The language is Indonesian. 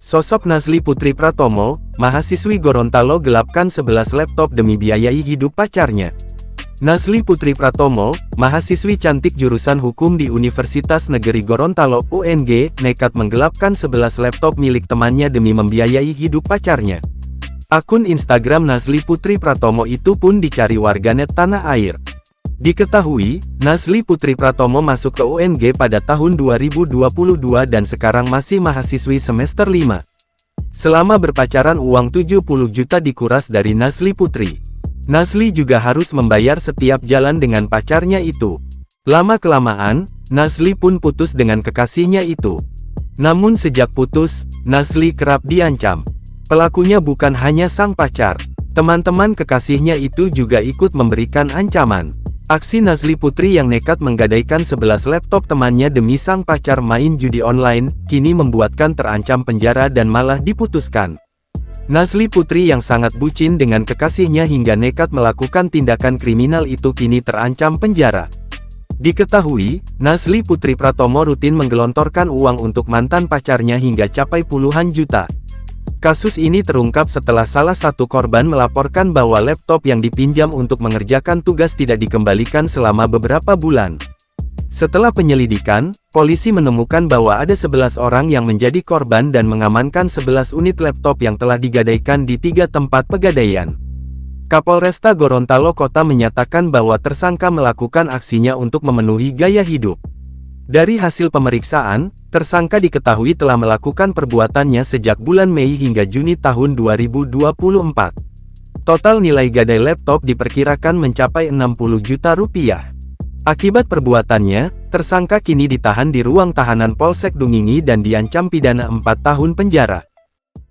Sosok Nazly Putri Pratomo, mahasiswi Gorontalo gelapkan 11 laptop demi biayai hidup pacarnya. Nazly Putri Pratomo, mahasiswi cantik jurusan hukum di Universitas Negeri Gorontalo (UNG), nekat menggelapkan 11 laptop milik temannya demi membiayai hidup pacarnya. Akun Instagram Nazly Putri Pratomo itu pun dicari warganet tanah air. Diketahui, Nazly Putri Pratomo masuk ke UNG pada tahun 2022 dan sekarang masih mahasiswi semester 5. Selama berpacaran uang 70 juta dikuras dari Nazly Putri. Nazly juga harus membayar setiap jalan dengan pacarnya itu. Lama-kelamaan, Nazly pun putus dengan kekasihnya itu. Namun sejak putus, Nazly kerap diancam. Pelakunya bukan hanya sang pacar. Teman-teman kekasihnya itu juga ikut memberikan ancaman. Aksi Nazly Putri yang nekat menggadaikan 11 laptop temannya demi sang pacar main judi online, kini membuatkan terancam penjara dan malah diputuskan. Nazly Putri yang sangat bucin dengan kekasihnya hingga nekat melakukan tindakan kriminal itu kini terancam penjara. Diketahui, Nazly Putri Pratomo rutin menggelontorkan uang untuk mantan pacarnya hingga capai puluhan juta. Kasus ini terungkap setelah salah satu korban melaporkan bahwa laptop yang dipinjam untuk mengerjakan tugas tidak dikembalikan selama beberapa bulan. Setelah penyelidikan, polisi menemukan bahwa ada 11 orang yang menjadi korban dan mengamankan 11 unit laptop yang telah digadaikan di 3 tempat pegadaian. Kapolresta Gorontalo Kota menyatakan bahwa tersangka melakukan aksinya untuk memenuhi gaya hidup. Dari hasil pemeriksaan, tersangka diketahui telah melakukan perbuatannya sejak bulan Mei hingga Juni tahun 2024. Total nilai gadai laptop diperkirakan mencapai 60 juta rupiah. Akibat perbuatannya, tersangka kini ditahan di ruang tahanan Polsek Dungingi dan diancam pidana 4 tahun penjara.